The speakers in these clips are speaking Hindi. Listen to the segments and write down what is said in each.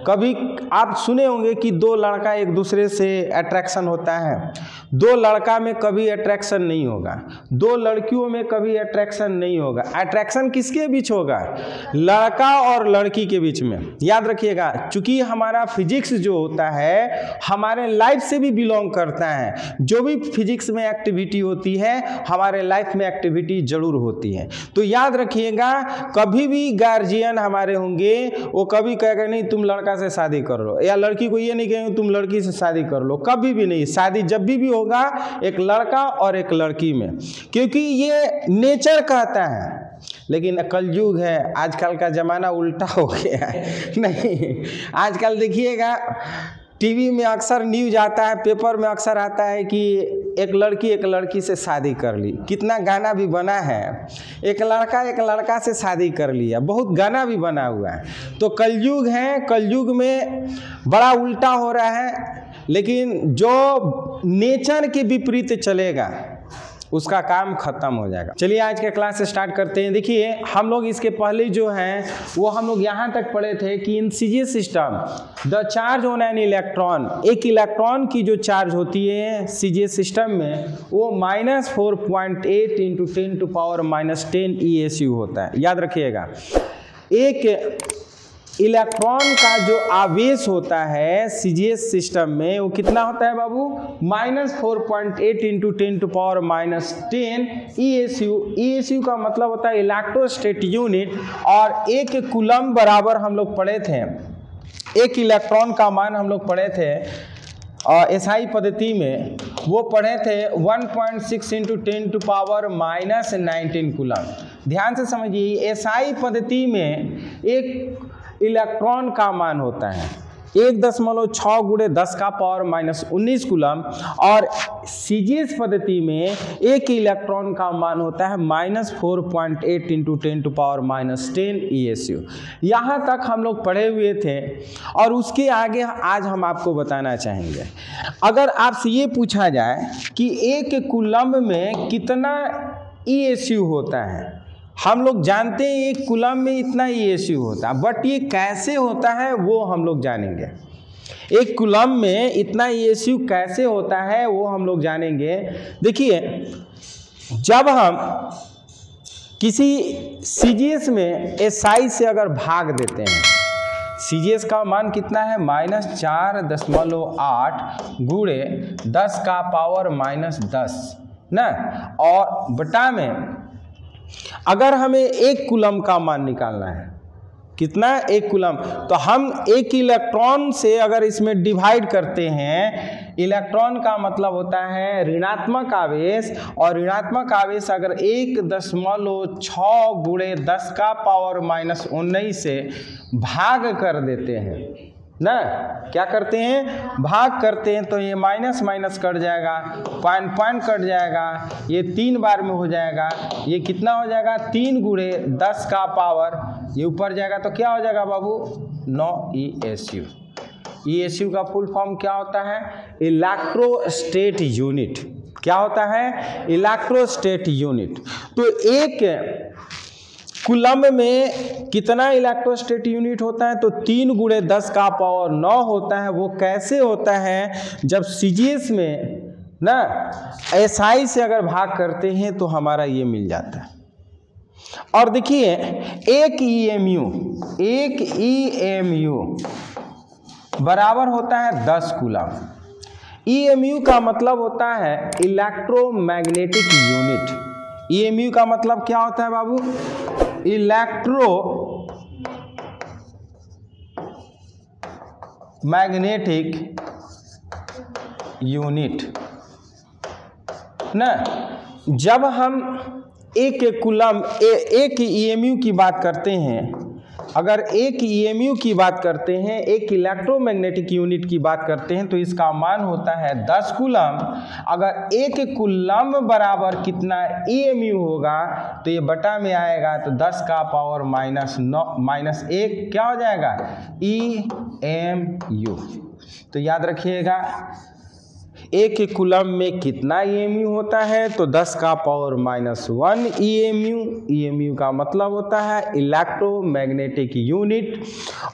कभी आप सुने होंगे कि दो लड़का एक दूसरे से अट्रैक्शन होता है, दो लड़का में कभी अट्रैक्शन नहीं होगा, दो लड़कियों में कभी अट्रैक्शन नहीं होगा। अट्रैक्शन किसके बीच होगा? लड़का और लड़की के बीच में। याद रखिएगा, चूंकि हमारा फिजिक्स जो होता है हमारे लाइफ से भी बिलोंग करता है। जो भी फिजिक्स में एक्टिविटी होती है हमारे लाइफ में एक्टिविटी जरूर होती है। तो याद रखिएगा, कभी भी गार्जियन हमारे होंगे वो कभी कहेगा नहीं तुम लड़का से शादी कर लो, या लड़की को ये नहीं कहेंगे तुम लड़की से शादी कर लो, कभी भी नहीं। शादी जब भी होगा एक लड़का और एक लड़की में, क्योंकि ये नेचर कहता है। लेकिन कलयुग है, आजकल का ज़माना उल्टा हो गया है। नहीं, आजकल देखिएगा टीवी में अक्सर न्यूज आता है, पेपर में अक्सर आता है कि एक लड़की से शादी कर ली। कितना गाना भी बना है, एक लड़का से शादी कर लिया, बहुत गाना भी बना हुआ है। तो कलयुग है, कलयुग में बड़ा उल्टा हो रहा है। लेकिन जो नेचर के विपरीत चलेगा उसका काम खत्म हो जाएगा। चलिए आज के क्लास स्टार्ट करते हैं। देखिए हम लोग इसके पहले जो हैं वो हम लोग यहाँ तक पढ़े थे कि in CGS system the charge on an electron, एक इलेक्ट्रॉन की जो चार्ज होती है सीजीएस सिस्टम में वो -4.8 × 10⁻⁻10 ESU होता है। याद रखिएगा, एक इलेक्ट्रॉन का जो आवेश होता है सीजीएस सिस्टम में वो कितना होता है बाबू? -4.8 × 10⁻⁻10 ESU। ESU का मतलब होता है इलेक्ट्रोस्टेट यूनिट। और एक कूलम बराबर हम लोग पढ़े थे, एक इलेक्ट्रॉन का मान हम लोग पढ़े थे एसआई पद्धति में, वो पढ़े थे 1.6 × 10⁻⁻19 कूलम। ध्यान से समझिए, एसआई पद्धति में एक इलेक्ट्रॉन का मान होता है 1.6 × 10⁻⁻19 कूलम, और सीजीएस पद्धति में एक इलेक्ट्रॉन का मान होता है -4.8 × 10⁻⁻10 ESU। यहाँ तक हम लोग पढ़े हुए थे और उसके आगे आज हम आपको बताना चाहेंगे। अगर आपसे ये पूछा जाए कि एक कूलम में कितना ESU होता है, हम लोग जानते हैं एक कूलम में इतना ESU होता है, बट ये कैसे होता है वो हम लोग जानेंगे। एक कूलम में इतना ESU कैसे होता है वो हम लोग जानेंगे। देखिए, जब हम किसी सीजीएस में एसआई से अगर भाग देते हैं, सीजीएस का मान कितना है? -4.8 × 10⁻⁻10 ना, और बटा में अगर हमें एक कूलम का मान निकालना है, कितना? एक कूलम। तो हम एक इलेक्ट्रॉन से अगर इसमें डिवाइड करते हैं, इलेक्ट्रॉन का मतलब होता है ऋणात्मक आवेश, और ऋणात्मक आवेश अगर 1.6 × 10⁻⁻19 से भाग कर देते हैं ना, क्या करते हैं? भाग करते हैं, तो ये माइनस माइनस कट जाएगा, पॉइंट कट जाएगा, ये 3 बार में हो जाएगा। ये कितना हो जाएगा? 3 × 10 का पावर, ये ऊपर जाएगा तो क्या हो जाएगा बाबू? 9 ESU। ESU का फुल फॉर्म क्या होता है? इलेक्ट्रोस्टेट यूनिट। क्या होता है? इलेक्ट्रोस्टेट यूनिट। तो एक कूलम में कितना इलेक्ट्रोस्टेट यूनिट होता है? तो 3 × 10⁻9 होता है। वो कैसे होता है? जब सीजीएस में ना एसआई से अगर भाग करते हैं तो हमारा ये मिल जाता है। और देखिए, एक EMU बराबर होता है 10 कूलम। EMU का मतलब होता है इलेक्ट्रोमैग्नेटिक यूनिट। EMU का मतलब क्या होता है बाबू? इलेक्ट्रोमैग्नेटिक यूनिट ना। जब हम एक कूलम एक EMU की बात करते हैं, अगर एक EMU की बात करते हैं, एक इलेक्ट्रोमैग्नेटिक यूनिट की बात करते हैं, तो इसका मान होता है 10 कूलम। अगर एक कूलम बराबर कितना EMU होगा तो ये बटा में आएगा, तो 10⁻⁻1 क्या हो जाएगा? EMU। तो याद रखिएगा, एक कूलम्ब में कितना ईएमयू होता है, तो 10 का पावर -1 ईएमयू। ईएमयू का मतलब होता है इलेक्ट्रोमैग्नेटिक यूनिट।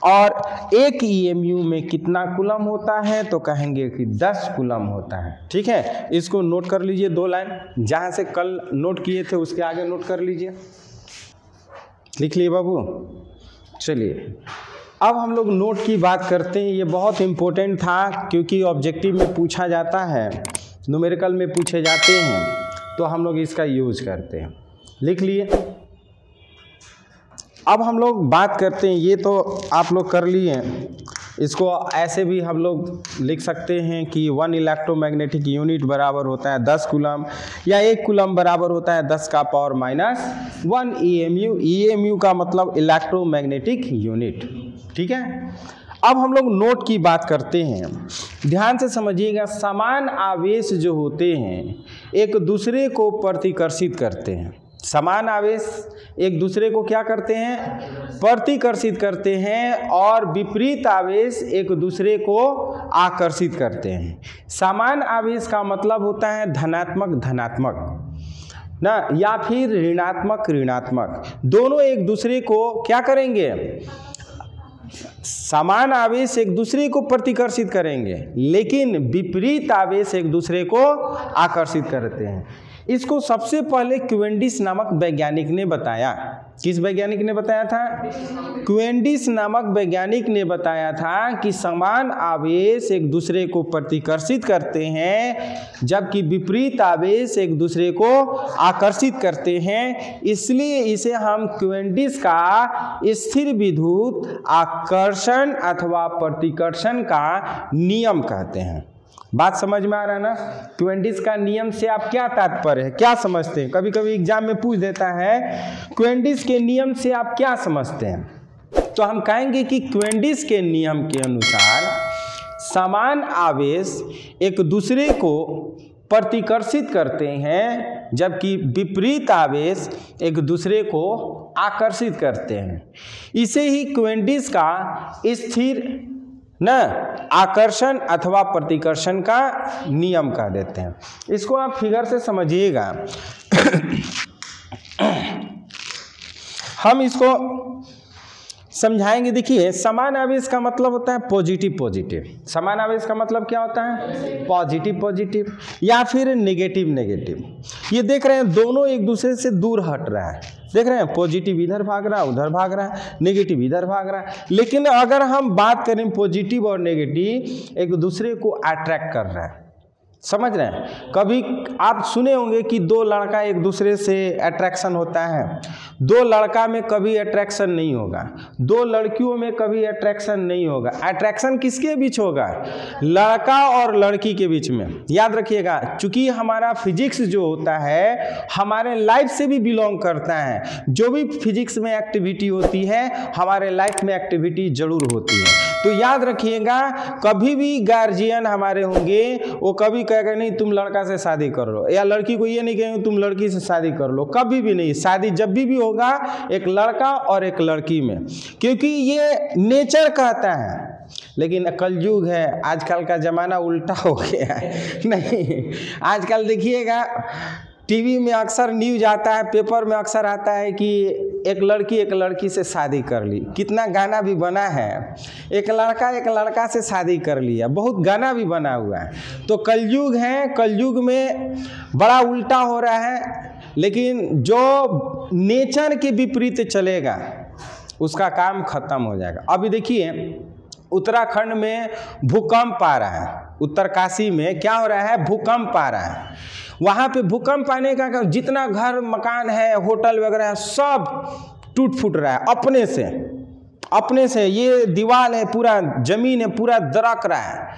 और एक ईएमयू में कितना कूलम्ब होता है, तो कहेंगे कि 10 कूलम्ब होता है। ठीक है, इसको नोट कर लीजिए, 2 लाइन जहाँ से कल नोट किए थे उसके आगे नोट कर लीजिए। लिख लिए बाबू। चलिए अब हम लोग नोट की बात करते हैं। ये बहुत इम्पोर्टेंट था क्योंकि ऑब्जेक्टिव में पूछा जाता है, न्यूमेरिकल में पूछे जाते हैं, तो हम लोग इसका यूज करते हैं। लिख लिए। अब हम लोग बात करते हैं, ये तो आप लोग कर लिए, इसको ऐसे भी हम लोग लिख सकते हैं कि 1 इलेक्ट्रोमैग्नेटिक यूनिट बराबर होता है 10 कूलम्ब, या 1 कूलम्ब बराबर होता है 10 का पावर -1 ईएमयू। ईएमयू का मतलब इलेक्ट्रोमैग्नेटिक यूनिट। ठीक है, अब हम लोग नोट की बात करते हैं। ध्यान से समझिएगा, समान आवेश जो होते हैं एक दूसरे को प्रतिकर्षित करते हैं। समान आवेश एक दूसरे को क्या करते हैं, प्रतिकर्षित करते हैं, और विपरीत आवेश एक दूसरे को आकर्षित करते हैं। समान आवेश का मतलब होता है धनात्मक धनात्मक ना, या फिर ऋणात्मक ऋणात्मक। दोनों एक दूसरे को क्या करेंगे, समान आवेश एक दूसरे को प्रतिकर्षित करेंगे, लेकिन विपरीत आवेश एक दूसरे को आकर्षित करते हैं। इसको सबसे पहले क्वेंडिस नामक वैज्ञानिक ने बताया। किस वैज्ञानिक ने बताया था? क्वेंडिस नामक वैज्ञानिक ने बताया था कि समान आवेश एक दूसरे को प्रतिकर्षित करते हैं, जबकि विपरीत आवेश एक दूसरे को आकर्षित करते हैं। इसलिए इसे हम क्वेंडिस का स्थिर विद्युत आकर्षण अथवा प्रतिकर्षण का नियम कहते हैं। बात समझ में आ रहा है ना? क्वेंडिस का नियम से आप क्या तात्पर्य है, क्या समझते हैं? कभी कभी एग्जाम में पूछ देता है क्वेंडिस के नियम से आप क्या समझते हैं, तो हम कहेंगे कि क्वेंडिस के नियम के अनुसार समान आवेश एक दूसरे को प्रतिकर्षित करते हैं, जबकि विपरीत आवेश एक दूसरे को आकर्षित करते हैं। इसे ही क्वेंडिस का स्थिर न आकर्षण अथवा प्रतिकर्षण का नियम कह देते हैं। इसको आप फिगर से समझिएगा। हम इसको समझाएंगे। देखिए, समान आवेश का मतलब होता है पॉजिटिव पॉजिटिव। समान आवेश का मतलब क्या होता है? पॉजिटिव पॉजिटिव या फिर नेगेटिव नेगेटिव। ये देख रहे हैं दोनों एक दूसरे से दूर हट रहा है। देख रहे हैं, पॉजिटिव इधर भाग रहा है, उधर भाग रहा है, नेगेटिव इधर भाग रहा है। लेकिन अगर हम बात करें पॉजिटिव और नेगेटिव एक दूसरे को अट्रैक्ट कर रहा है। समझ रहे हैं? कभी आप सुने होंगे कि 2 लड़का एक दूसरे से अट्रैक्शन होता है। 2 लड़का में कभी अट्रैक्शन नहीं होगा, 2 लड़कियों में कभी अट्रैक्शन नहीं होगा। अट्रैक्शन किसके बीच होगा? लड़का और लड़की के बीच में। याद रखिएगा, चूंकि हमारा फिजिक्स जो होता है हमारे लाइफ से भी बिलोंग करता है। जो भी फिजिक्स में एक्टिविटी होती है हमारे लाइफ में एक्टिविटी जरूर होती है। तो याद रखिएगा, कभी भी गार्जियन हमारे होंगे वो कभी कहेगा नहीं तुम लड़का से शादी कर लो, या लड़की को ये नहीं कहेंगे तुम लड़की से शादी कर लो। कभी भी नहीं। शादी जब भी होगा एक लड़का और एक लड़की में, क्योंकि ये नेचर कहता है। लेकिन कलयुग है, आजकल का ज़माना उल्टा हो गया है। नहीं, आजकल देखिएगा टीवी में अक्सर न्यूज आता है, पेपर में अक्सर आता है कि एक लड़की से शादी कर ली। कितना गाना भी बना है, एक लड़का से शादी कर लिया, बहुत गाना भी बना हुआ है। तो कलयुग है, कलयुग में बड़ा उल्टा हो रहा है। लेकिन जो नेचर के विपरीत चलेगा उसका काम खत्म हो जाएगा। अभी देखिए उत्तराखंड में भूकंप आ रहा है, उत्तरकाशी में क्या हो रहा है? भूकंप आ रहा है। वहाँ पे भूकंप आने का जितना घर मकान है, होटल वगैरह है, सब टूट फूट रहा है अपने से। ये दीवार है, पूरा जमीन है, पूरा दरक रहा है।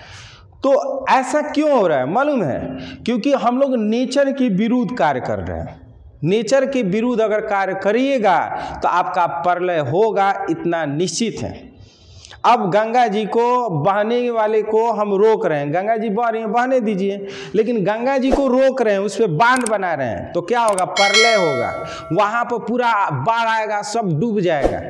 तो ऐसा क्यों हो रहा है मालूम है? क्योंकि हम लोग नेचर के विरुद्ध कार्य कर रहे हैं। नेचर के विरुद्ध अगर कार्य करिएगा तो आपका प्रलय होगा, इतना निश्चित है। अब गंगा जी को बहने वाले को हम रोक रहे हैं, गंगा जी बह रही हैं, बहने दीजिए। लेकिन गंगा जी को रोक रहे हैं, उस पर बांध बना रहे हैं, तो क्या होगा? प्रलय होगा। वहाँ पर पूरा बाढ़ आएगा, सब डूब जाएगा।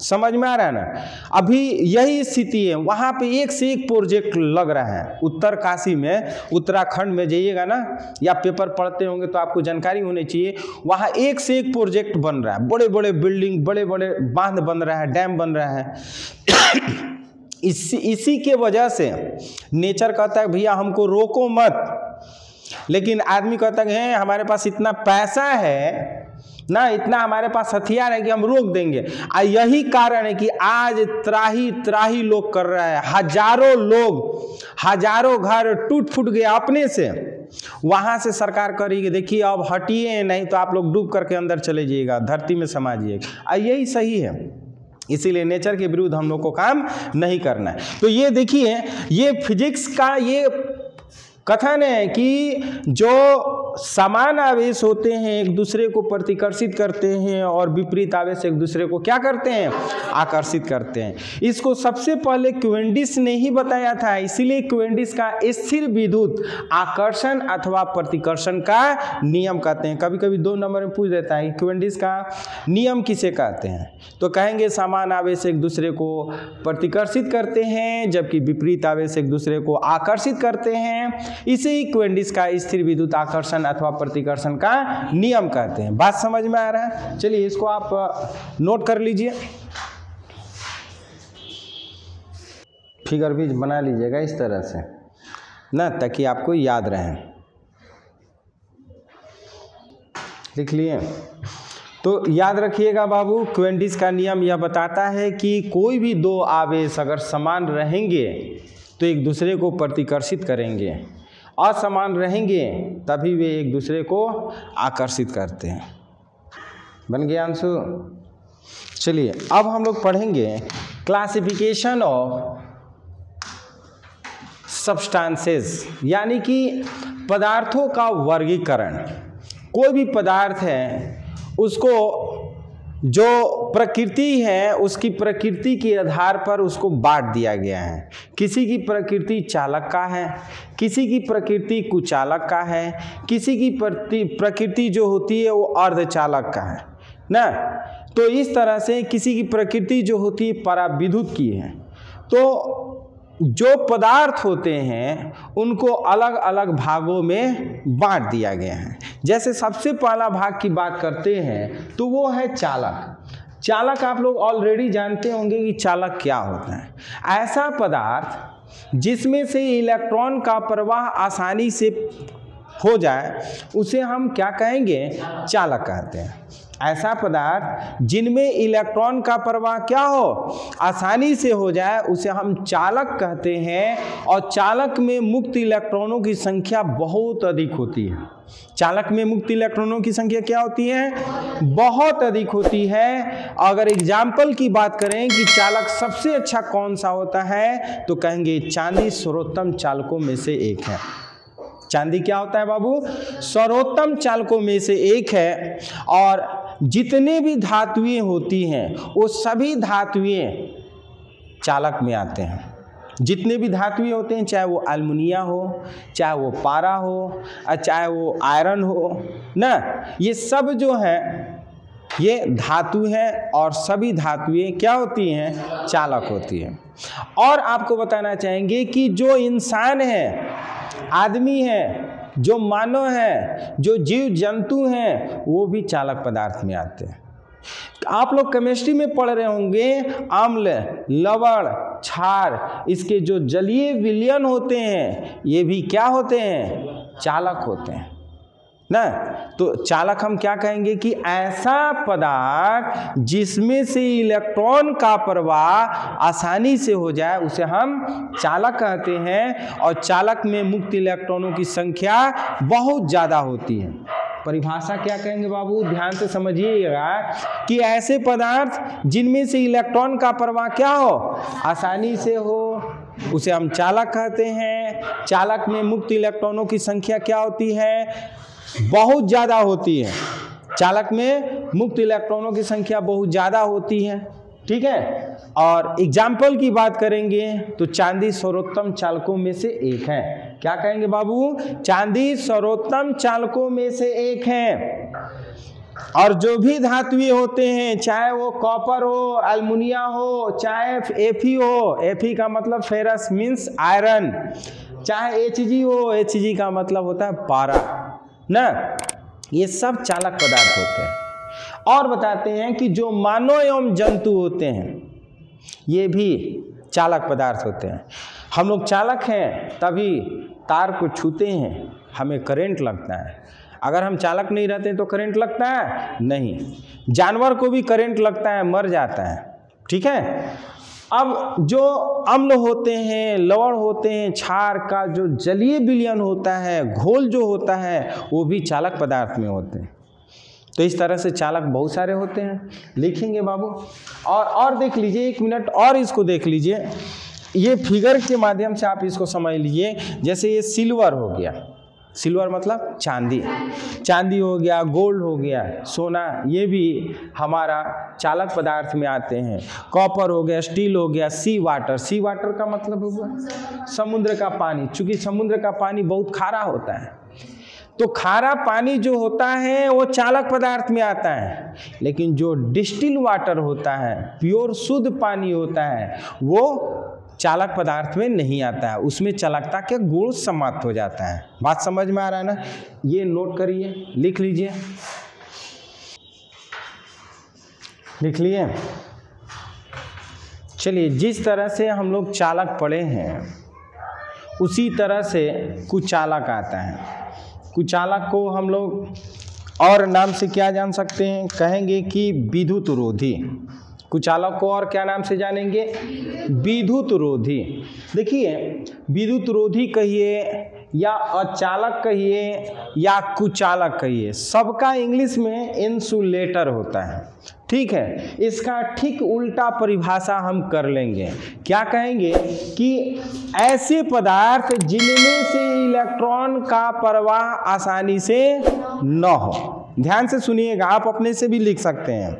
समझ में आ रहा है ना। अभी यही स्थिति है, वहाँ पे एक से एक प्रोजेक्ट लग रहा है। उत्तरकाशी में, उत्तराखंड में जाइएगा ना, या पेपर पढ़ते होंगे तो आपको जानकारी होनी चाहिए, वहाँ एक से एक प्रोजेक्ट बन रहा है, बड़े बड़े बिल्डिंग, बड़े बड़े बांध बन रहा है, डैम बन रहा है। इसी के वजह से नेचर कहता है भैया हमको रोको मत, लेकिन आदमी कहता है हमारे पास इतना पैसा है ना, इतना हमारे पास हथियार है कि हम रोक देंगे। यही कारण है कि आज त्राही त्राही लोग कर रहा है, हजारों लोग, हजारों घर टूट फूट गया अपने से। वहां से सरकार करेगी देखिए अब हटिए, नहीं तो आप लोग डूब करके अंदर चले जाइएगा, धरती में समा जाइएगा। यही सही है, इसीलिए नेचर के विरुद्ध हम लोग को काम नहीं करना है। तो ये देखिए, ये फिजिक्स का ये कथन है कि जो समान आवेश होते हैं एक दूसरे को प्रतिकर्षित करते हैं और विपरीत आवेश एक दूसरे को क्या करते हैं, आकर्षित करते हैं। इसको सबसे पहले क्वेंडिस ने ही बताया था, इसीलिए क्वेंडिस का स्थिर विद्युत आकर्षण अथवा प्रतिकर्षण का नियम कहते हैं। कभी कभी 2 नंबर में पूछ देता है क्वेंडिस का नियम किसे कहते हैं, तो कहेंगे समान आवेश एक दूसरे को प्रतिकर्षित करते हैं जबकि विपरीत आवेश एक दूसरे को आकर्षित करते हैं। इसे ही क्वेंडिस का स्थिर विद्युत आकर्षण अथवा प्रतिकर्षण का नियम कहते हैं। बात समझ में आ रहा है? चलिए इसको आप नोट कर लीजिए, फिगर भी बना लीजिएगा इस तरह से ना, ताकि आपको याद रहे। लिख लिए? तो याद रखिएगा बाबू, क्वेंडिस का नियम यह बताता है कि कोई भी 2 आवेश अगर समान रहेंगे तो एक दूसरे को प्रतिकर्षित करेंगे, असमान रहेंगे तभी वे एक दूसरे को आकर्षित करते हैं। बन गया अंशु? चलिए अब हम लोग पढ़ेंगे क्लासिफिकेशन ऑफ सब्सटेंसेस, यानी कि पदार्थों का वर्गीकरण। कोई भी पदार्थ है उसको जो प्रकृति है उसकी प्रकृति के आधार पर उसको बांट दिया गया है। किसी की प्रकृति चालक का है, किसी की प्रकृति कुचालक का है, किसी की प्रकृति जो होती है वो अर्धचालक का है ना। तो इस तरह से किसी की प्रकृति जो होती है पराविद्युत की है। तो जो पदार्थ होते हैं उनको अलग अलग भागों में बांट दिया गया है। जैसे सबसे पहला भाग की बात करते हैं तो वो है चालक। चालक आप लोग ऑलरेडी जानते होंगे कि चालक क्या होता है। ऐसा पदार्थ जिसमें से इलेक्ट्रॉन का प्रवाह आसानी से हो जाए उसे हम क्या कहेंगे, चालक कहते हैं। ऐसा पदार्थ जिनमें इलेक्ट्रॉन का प्रवाह क्या हो, आसानी से हो जाए, उसे हम चालक कहते हैं। और चालक में मुक्त इलेक्ट्रॉनों की संख्या बहुत अधिक होती है। चालक में मुक्त इलेक्ट्रॉनों की संख्या क्या होती है, बहुत अधिक होती है। अगर एग्जाम्पल की बात करें कि चालक सबसे अच्छा कौन सा होता है, तो कहेंगे चांदी सर्वोत्तम चालकों में से एक है। चांदी क्या होता है बाबू, सर्वोत्तम चालकों में से एक है। और जितने भी धातुएं होती हैं वो सभी धातुएं चालक में आते हैं। जितने भी धातुएं होते हैं, चाहे वो एल्युमिनियम हो, चाहे वो पारा हो, चाहे वो आयरन हो ना, ये सब जो है ये धातु हैं और सभी धातुएं क्या होती हैं, चालक होती हैं। और आपको बताना चाहेंगे कि जो इंसान है, आदमी है, जो मानव है, जो जीव जंतु हैं, वो भी चालक पदार्थ में आते हैं। आप लोग केमिस्ट्री में पढ़ रहे होंगे अम्ल, लवण, क्षार, इसके जो जलीय विलयन होते हैं ये भी क्या होते हैं, चालक होते हैं ना। तो चालक हम क्या कहेंगे कि ऐसा पदार्थ जिसमें से इलेक्ट्रॉन का प्रवाह आसानी से हो जाए उसे हम चालक कहते हैं। और चालक में मुक्त इलेक्ट्रॉनों की संख्या बहुत ज़्यादा होती है। परिभाषा क्या कहेंगे बाबू, ध्यान से समझिएगा कि ऐसे पदार्थ जिनमें से इलेक्ट्रॉन का प्रवाह क्या हो, आसानी से हो, उसे हम चालक कहते हैं। चालक में मुक्त इलेक्ट्रॉनों की संख्या क्या होती है, बहुत ज़्यादा होती है। चालक में मुक्त इलेक्ट्रॉनों की संख्या बहुत ज़्यादा होती है, ठीक है। और एग्जाम्पल की बात करेंगे तो चांदी सर्वोत्तम चालकों में से एक है। क्या कहेंगे बाबू, चांदी सर्वोत्तम चालकों में से एक है। और जो भी धातुएं होते हैं, चाहे वो कॉपर हो, एल्युमिनिया हो, चाहे Fe हो, Fe का मतलब फेरस मीन्स आयरन, चाहे Hg हो, Hg का मतलब होता है पारा ना, ये सब चालक पदार्थ होते हैं। और बताते हैं कि जो मानव एवं जंतु होते हैं ये भी चालक पदार्थ होते हैं। हम लोग चालक हैं तभी तार को छूते हैं, हमें करंट लगता है। अगर हम चालक नहीं रहते तो करंट लगता है नहीं। जानवर को भी करंट लगता है, मर जाता है, ठीक है। अब जो अम्ल होते हैं, लवण होते हैं, क्षार का जो जलीय विलयन होता है, घोल जो होता है, वो भी चालक पदार्थ में होते हैं। तो इस तरह से चालक बहुत सारे होते हैं, लिखेंगे बाबू। और देख लीजिए, 1 मिनट और इसको देख लीजिए, ये फिगर के माध्यम से आप इसको समझ लीजिए। जैसे ये सिल्वर हो गया, सिल्वर मतलब चांदी, चांदी हो गया, गोल्ड हो गया, सोना, ये भी हमारा चालक पदार्थ में आते हैं। कॉपर हो गया, स्टील हो गया, सी वाटर, सी वाटर का मतलब हुआ समुद्र का पानी, चूंकि समुद्र का पानी बहुत खारा होता है, तो खारा पानी जो होता है वो चालक पदार्थ में आता है। लेकिन जो डिस्टिल वाटर होता है, प्योर शुद्ध पानी होता है, वो चालक पदार्थ में नहीं आता है, उसमें चालकता के गुण समाप्त हो जाता है। बात समझ में आ रहा है ना? ये नोट करिए, लिख लीजिए, लिख लिए। चलिए, जिस तरह से हम लोग चालक पढ़े हैं उसी तरह से कुचालक आता है। कुचालक को हम लोग और नाम से क्या जान सकते हैं? कहेंगे कि विद्युत रोधी। कुचालक को और क्या नाम से जानेंगे? विद्युत रोधी। देखिए, विद्युत रोधी कहिए या अचालक कहिए या कुचालक कहिए, सबका इंग्लिश में इंसुलेटर होता है, ठीक है। इसका ठीक उल्टा परिभाषा हम कर लेंगे। क्या कहेंगे कि ऐसे पदार्थ जिनमें से इलेक्ट्रॉन का प्रवाह आसानी से न हो। ध्यान से सुनिएगा, आप अपने से भी लिख सकते हैं।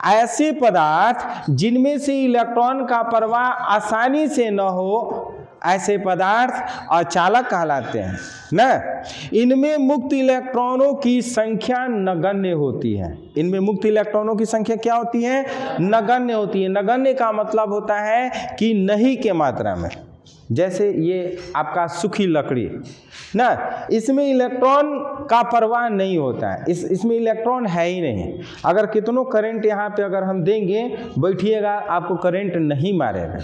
ऐसे पदार्थ जिनमें से इलेक्ट्रॉन का प्रवाह आसानी से न हो, ऐसे पदार्थ अचालक कहलाते हैं ना। इनमें मुक्त इलेक्ट्रॉनों की संख्या नगण्य होती है। इनमें मुक्त इलेक्ट्रॉनों की संख्या क्या होती है? नगण्य होती है। नगण्य का मतलब होता है कि नहीं के मात्रा में। जैसे ये आपका सूखी लकड़ी ना, इसमें इलेक्ट्रॉन का प्रवाह नहीं होता है, इसमें इलेक्ट्रॉन है ही नहीं। अगर कितनों करंट यहाँ पे अगर हम देंगे, बैठिएगा, आपको करंट नहीं मारेगा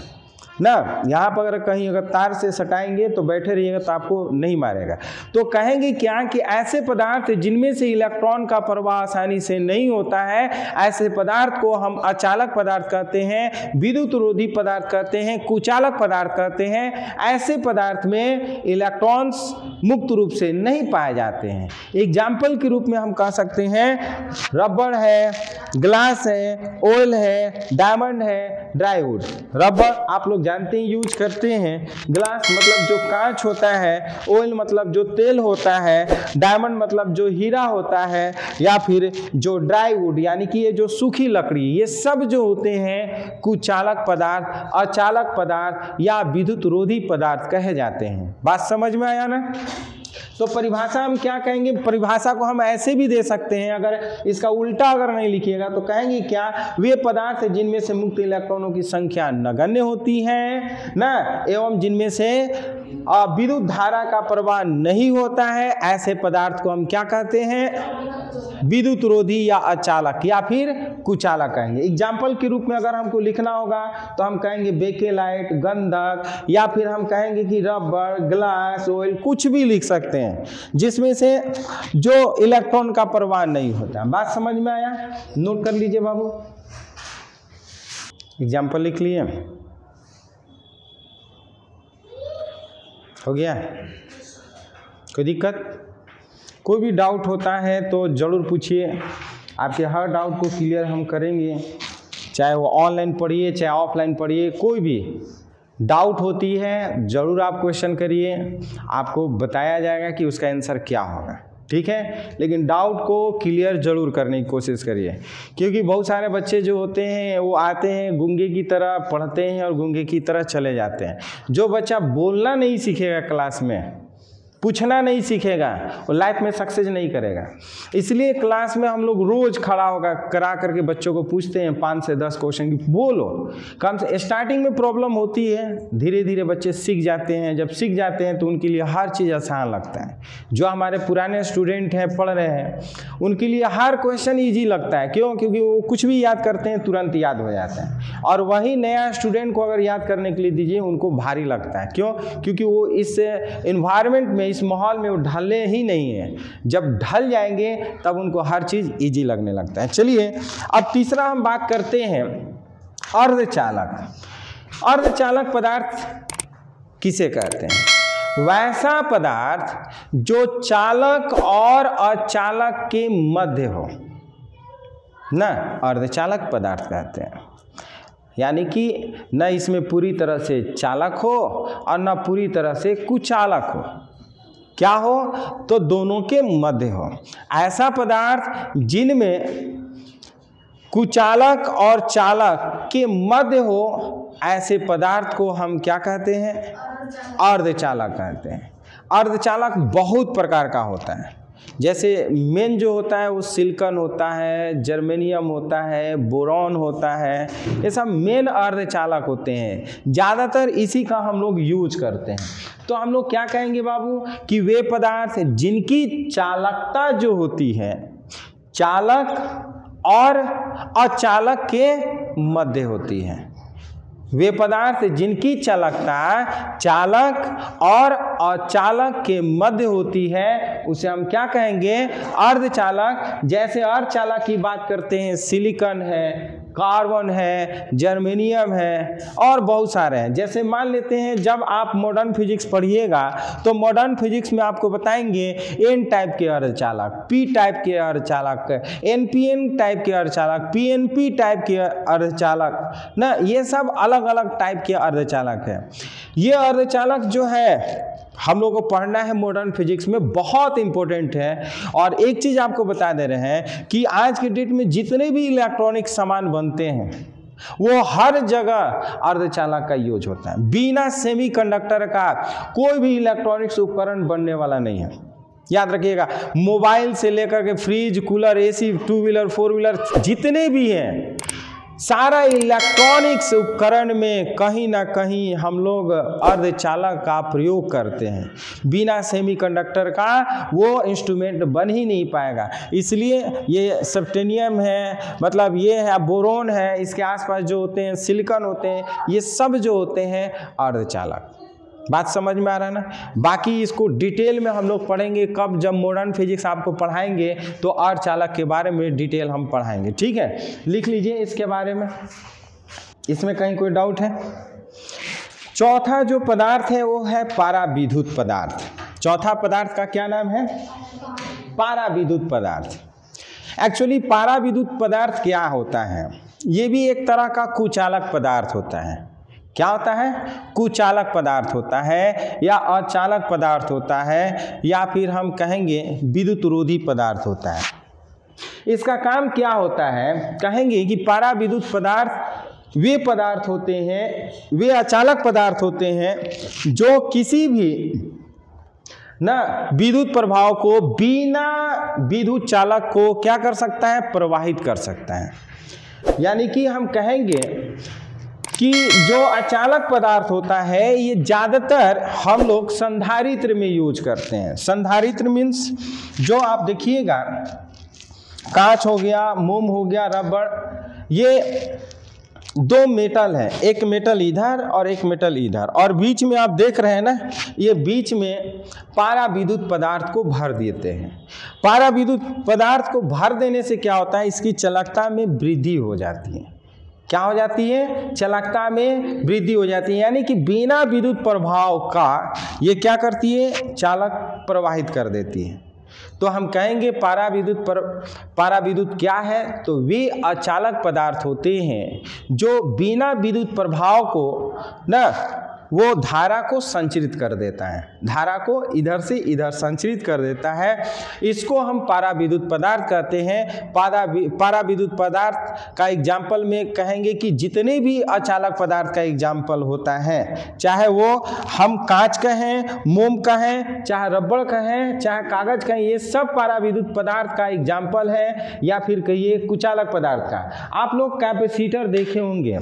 ना। यहाँ पर अगर कहीं अगर तार से सटाएंगे तो बैठे रहिएगा तो आपको नहीं मारेगा। तो कहेंगे क्या कि ऐसे पदार्थ जिनमें से इलेक्ट्रॉन का प्रवाह आसानी से नहीं होता है, ऐसे पदार्थ को हम अचालक पदार्थ कहते हैं, विद्युत रोधी पदार्थ कहते हैं, कुचालक पदार्थ कहते हैं। ऐसे पदार्थ में इलेक्ट्रॉन्स मुक्त रूप से नहीं पाए जाते हैं। एग्जाम्पल के रूप में हम कह सकते हैं रबड़ है, ग्लास है, ऑयल है, डायमंड है, ड्राईवुड। रबड़ आप लोग जानते हैं, यूज करते हैं। ग्लास मतलब जो कांच होता है, ऑयल मतलब जो तेल होता है, डायमंड मतलब जो हीरा होता है, या फिर जो ड्राईवुड यानी कि ये जो सूखी लकड़ी, ये सब जो होते हैं कुचालक पदार्थ, अचालक पदार्थ या विद्युत रोधी पदार्थ कहे जाते हैं। बात समझ में आया ना? तो परिभाषा हम क्या कहेंगे? परिभाषा को हम ऐसे भी दे सकते हैं, अगर इसका उल्टा अगर नहीं लिखिएगा तो कहेंगे क्या? वे पदार्थ जिनमें से मुक्त इलेक्ट्रॉनों की संख्या नगण्य होती है ना, एवं जिनमें से विद्युत धारा का प्रवाह नहीं होता है, ऐसे पदार्थ को हम क्या कहते हैं? विद्युत रोधी या अचालक या फिर कुचालक कहेंगे। एग्जाम्पल के रूप में अगर हमको लिखना होगा तो हम कहेंगे बेकेलाइट, गंधक, या फिर हम कहेंगे कि रबड़, ग्लास, ऑयल, कुछ भी लिख सकते हैं जिसमें से जो इलेक्ट्रॉन का प्रवाह नहीं होता। बात समझ में आया? नोट कर लीजिए बाबू, एग्जाम्पल लिख लिए, हो गया? कोई दिक्कत? कोई भी डाउट होता है तो ज़रूर पूछिए, आपके हर डाउट को क्लियर हम करेंगे। चाहे वो ऑनलाइन पढ़िए चाहे ऑफलाइन पढ़िए, कोई भी डाउट होती है ज़रूर आप क्वेश्चन करिए, आपको बताया जाएगा कि उसका आंसर क्या होगा, ठीक है। लेकिन डाउट को क्लियर ज़रूर करने की कोशिश करिए, क्योंकि बहुत सारे बच्चे जो होते हैं वो आते हैं गूंगे की तरह पढ़ते हैं और गूंगे की तरह चले जाते हैं। जो बच्चा बोलना नहीं सीखेगा क्लास में, पूछना नहीं सीखेगा वो लाइफ में सक्सेस नहीं करेगा। इसलिए क्लास में हम लोग रोज खड़ा होगा करा करके बच्चों को पूछते हैं 5 से 10 क्वेश्चन की बोलो। कम से स्टार्टिंग में प्रॉब्लम होती है, धीरे धीरे बच्चे सीख जाते हैं। जब सीख जाते हैं तो उनके लिए हर चीज़ आसान लगता है। जो हमारे पुराने स्टूडेंट हैं पढ़ रहे हैं उनके लिए हर क्वेश्चन ईजी लगता है। क्यों? क्योंकि वो कुछ भी याद करते हैं तुरंत याद हो जाता है। और वही नया स्टूडेंट को अगर याद करने के लिए दीजिए उनको भारी लगता है। क्यों? क्योंकि वो इस इन्वायरमेंट में, इस माहौल में वो ढले ही नहीं है। जब ढल जाएंगे तब उनको हर चीज़ ईजी लगने लगता है। चलिए अब तीसरा हम बात करते हैं अर्धचालक। अर्धचालक पदार्थ किसे कहते हैं? वैसा पदार्थ जो चालक और अचालक के मध्य हो ना, अर्धचालक पदार्थ कहते हैं। यानी कि न इसमें पूरी तरह से चालक हो और न पूरी तरह से कुचालक हो। क्या हो? तो दोनों के मध्य हो। ऐसा पदार्थ जिनमें कुचालक और चालक के मध्य हो, ऐसे पदार्थ को हम क्या कहते हैं? अर्धचालक कहते हैं। अर्धचालक बहुत प्रकार का होता है। जैसे मेन जो होता है वो सिलिकॉन होता है, जर्मेनियम होता है, बोरॉन होता है। ये सब मेन अर्धचालक होते हैं। ज़्यादातर इसी का हम लोग यूज करते हैं। तो हम लोग क्या कहेंगे बाबू कि वे पदार्थ जिनकी चालकता जो होती है चालक और अचालक के मध्य होती है। वे पदार्थ जिनकी चालकता चालक और अचालक के मध्य होती है उसे हम क्या कहेंगे? अर्धचालक। जैसे अर्धचालक की बात करते हैं, सिलिकॉन है, कार्बन है, जर्मेनियम है और बहुत सारे हैं। जैसे मान लेते हैं जब आप मॉडर्न फिजिक्स पढ़िएगा तो मॉडर्न फिजिक्स में आपको बताएंगे एन टाइप के अर्धचालक, पी टाइप के अर्धचालक, एनपीएन टाइप के अर्धचालक, पीएनपी टाइप के अर्धचालक ना, ये सब अलग अलग टाइप के अर्धचालक है। ये अर्धचालक जो है हम लोगों को पढ़ना है मॉडर्न फिजिक्स में, बहुत इंपॉर्टेंट है। और एक चीज़ आपको बता दे रहे हैं कि आज के डेट में जितने भी इलेक्ट्रॉनिक सामान बनते हैं वो हर जगह अर्धचालक का यूज होता है। बिना सेमीकंडक्टर का कोई भी इलेक्ट्रॉनिक्स उपकरण बनने वाला नहीं है। याद रखिएगा, मोबाइल से लेकर के fridge, cooler, AC, 2 wheeler 4 wheeler जितने भी हैं, सारा इलेक्ट्रॉनिक्स उपकरण में कहीं ना कहीं हम लोग अर्धचालक का प्रयोग करते हैं। बिना सेमीकंडक्टर का वो इंस्ट्रूमेंट बन ही नहीं पाएगा। इसलिए ये सेप्टेनियम है, मतलब ये है बोरोन है, इसके आसपास जो होते हैं सिलिकॉन होते हैं, ये सब जो होते हैं अर्धचालक। बात समझ में आ रहा है ना? बाकी इसको डिटेल में हम लोग पढ़ेंगे कब, जब मॉडर्न फिजिक्स आपको पढ़ाएंगे तो अर्धचालक के बारे में डिटेल हम पढ़ाएंगे। ठीक है, लिख लीजिए इसके बारे में। इसमें कहीं कोई डाउट है? चौथा जो पदार्थ है वो है पाराविद्युत पदार्थ। चौथा पदार्थ का क्या नाम है? पाराविद्युत पदार्थ। एक्चुअली पाराविद्युत पदार्थ क्या होता है? ये भी एक तरह का कुचालक पदार्थ होता है। क्या होता है? कुचालक पदार्थ होता है या अचालक पदार्थ होता है या फिर हम कहेंगे विद्युत रोधी पदार्थ होता है। इसका काम क्या होता है? कहेंगे कि पाराविद्युत पदार्थ वे पदार्थ होते हैं, वे अचालक पदार्थ होते हैं जो किसी भी ना विद्युत प्रभाव को बिना विद्युत चालक को क्या कर सकता है? प्रवाहित कर सकता है। यानी कि हम कहेंगे कि जो अचालक पदार्थ होता है ये ज़्यादातर हम लोग संधारित्र में यूज करते हैं। संधारित्र मीन्स जो आप देखिएगा कांच हो गया, मोम हो गया, रबड़, ये दो मेटल है, एक मेटल इधर और एक मेटल इधर, और बीच में आप देख रहे हैं ना, ये बीच में पाराविद्युत पदार्थ को भर देते हैं। पाराविद्युत पदार्थ को भर देने से क्या होता है? इसकी चालकता में वृद्धि हो जाती है। क्या हो जाती है? चालकता में वृद्धि हो जाती है। यानी कि बिना विद्युत प्रभाव का ये क्या करती है? चालक प्रवाहित कर देती है। तो हम कहेंगे पाराविद्युत क्या है? तो वे अचालक पदार्थ होते हैं जो बिना विद्युत प्रभाव को ना वो धारा को संचरित कर देता है, धारा को इधर से इधर संचरित कर देता है। इसको हम पाराविद्युत पदार्थ कहते हैं। पाराविद्युत पदार्थ का एग्जाम्पल में कहेंगे कि जितने भी अचालक पदार्थ का एग्जाम्पल होता है, चाहे वो हम कांच कहें, मोम कहें, चाहे रबड़ कहें, चाहे कागज कहें, ये सब पाराविद्युत पदार्थ का एग्जाम्पल है, या फिर कहिए कुचालक पदार्थ का। आप लोग कैपेसिटर देखे होंगे,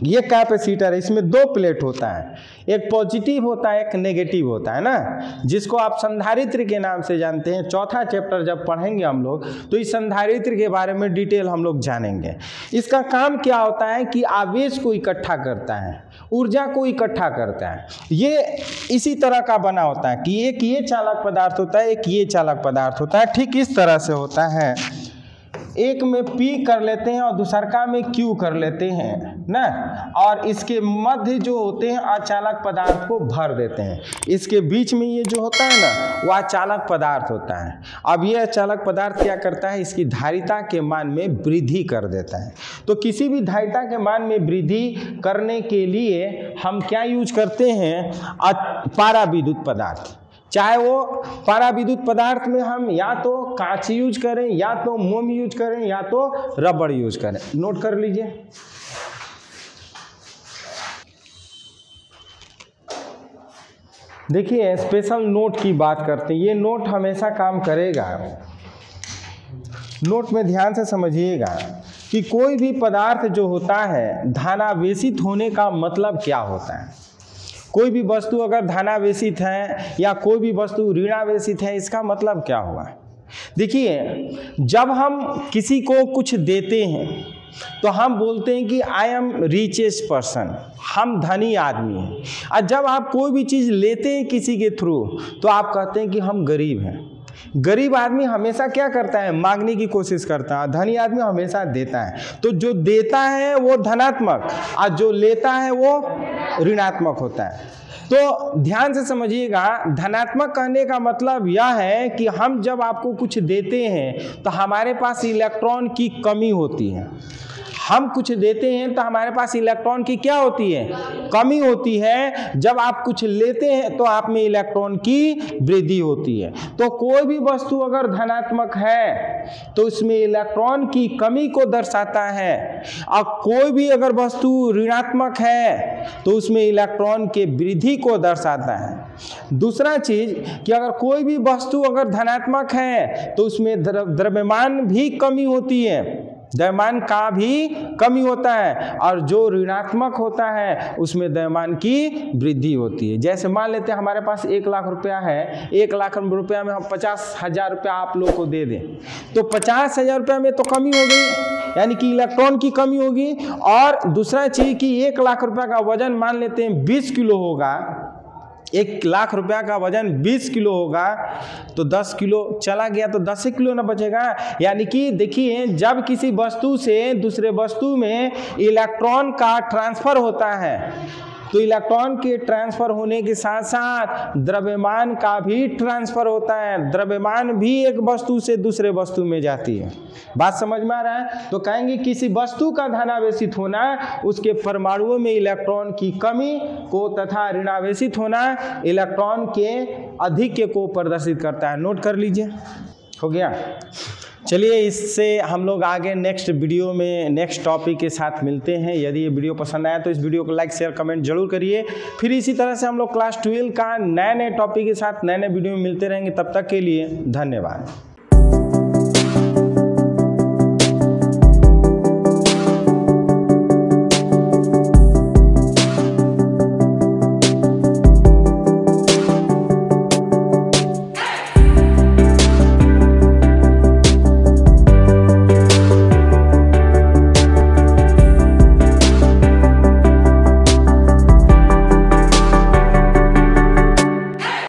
ये कैपेसिटर है, इसमें दो प्लेट होता है, एक पॉजिटिव होता है, एक नेगेटिव होता है ना, जिसको आप संधारित्र के नाम से जानते हैं। चौथा चैप्टर जब पढ़ेंगे हम लोग तो इस संधारित्र के बारे में डिटेल हम लोग जानेंगे। इसका काम क्या होता है कि आवेश को इकट्ठा करता है, ऊर्जा को इकट्ठा करता है। ये इसी तरह का बना होता है कि एक ये चालक पदार्थ होता है, एक ये चालक पदार्थ होता है। ठीक इस तरह से होता है, एक में P कर लेते हैं और दूसरका में Q कर लेते हैं ना, और इसके मध्य जो होते हैं अचालक पदार्थ को भर देते हैं। इसके बीच में ये जो होता है ना, वो अचालक पदार्थ होता है। अब ये अचालक पदार्थ क्या करता है, इसकी धारिता के मान में वृद्धि कर देता है। तो किसी भी धारिता के मान में वृद्धि करने के लिए हम क्या यूज करते हैं, पाराविद्युत पदार्थ। चाहे वो पाराविद्युत पदार्थ में हम या तो कांच यूज करें, या तो मोम यूज करें, या तो रबड़ यूज करें। नोट कर लीजिए। देखिए स्पेशल नोट की बात करते हैं, ये नोट हमेशा काम करेगा। नोट में ध्यान से समझिएगा कि कोई भी पदार्थ जो होता है धनावेशित होने का मतलब क्या होता है। कोई भी वस्तु अगर धनावेशित है या कोई भी वस्तु ऋणावेशित है, इसका मतलब क्या हुआ। देखिए जब हम किसी को कुछ देते हैं तो हम बोलते हैं कि आई एम रिचेस्ट पर्सन, हम धनी आदमी हैं। और जब आप कोई भी चीज़ लेते हैं किसी के थ्रू तो आप कहते हैं कि हम गरीब हैं। गरीब आदमी हमेशा क्या करता है, मांगने की कोशिश करता है, धनी आदमी हमेशा देता है। तो जो देता है वो धनात्मक और जो लेता है वो ऋणात्मक होता है। तो ध्यान से समझिएगा, धनात्मक कहने का मतलब यह है कि हम जब आपको कुछ देते हैं तो हमारे पास इलेक्ट्रॉन की कमी होती है। हम कुछ देते हैं तो हमारे पास इलेक्ट्रॉन की क्या होती है, कमी होती है। जब आप कुछ लेते हैं तो आप में इलेक्ट्रॉन की वृद्धि होती है। तो कोई भी वस्तु अगर धनात्मक है तो उसमें इलेक्ट्रॉन की कमी को दर्शाता है, और कोई भी अगर वस्तु ऋणात्मक है तो उसमें इलेक्ट्रॉन के वृद्धि को दर्शाता है। दूसरा चीज कि अगर कोई भी वस्तु अगर धनात्मक है तो उसमें द्रव्यमान भी कमी होती है, द्रव्यमान का भी कमी होता है, और जो ऋणात्मक होता है उसमें द्रव्यमान की वृद्धि होती है। जैसे मान लेते हैं हमारे पास 1 लाख रुपया है, 1 लाख रुपया में हम 50,000 रुपया आप लोग को दे दें तो 50,000 रुपया में तो कमी हो गई, यानी कि इलेक्ट्रॉन की कमी होगी। और दूसरा चीज कि 1 लाख रुपया का वजन मान लेते हैं 20 किलो होगा, 1 लाख रुपया का वजन 20 किलो होगा, तो 10 किलो चला गया तो 10 किलो ना बचेगा। यानी कि देखिए जब किसी वस्तु से दूसरे वस्तु में इलेक्ट्रॉन का ट्रांसफर होता है तो इलेक्ट्रॉन के ट्रांसफर होने के साथ साथ द्रव्यमान का भी ट्रांसफर होता है। द्रव्यमान भी एक वस्तु से दूसरे वस्तु में जाती है। बात समझ में आ रहा है। तो कहेंगे किसी वस्तु का धनावेशित होना उसके परमाणुओं में इलेक्ट्रॉन की कमी को तथा ऋणावेशित होना इलेक्ट्रॉन के अधिक को प्रदर्शित करता है। नोट कर लीजिए, हो गया। चलिए इससे हम लोग आगे नेक्स्ट वीडियो में नेक्स्ट टॉपिक के साथ मिलते हैं। यदि ये वीडियो पसंद आया तो इस वीडियो को लाइक शेयर कमेंट जरूर करिए। फिर इसी तरह से हम लोग क्लास 12 का नए नए टॉपिक के साथ नए नए वीडियो में मिलते रहेंगे। तब तक के लिए धन्यवाद।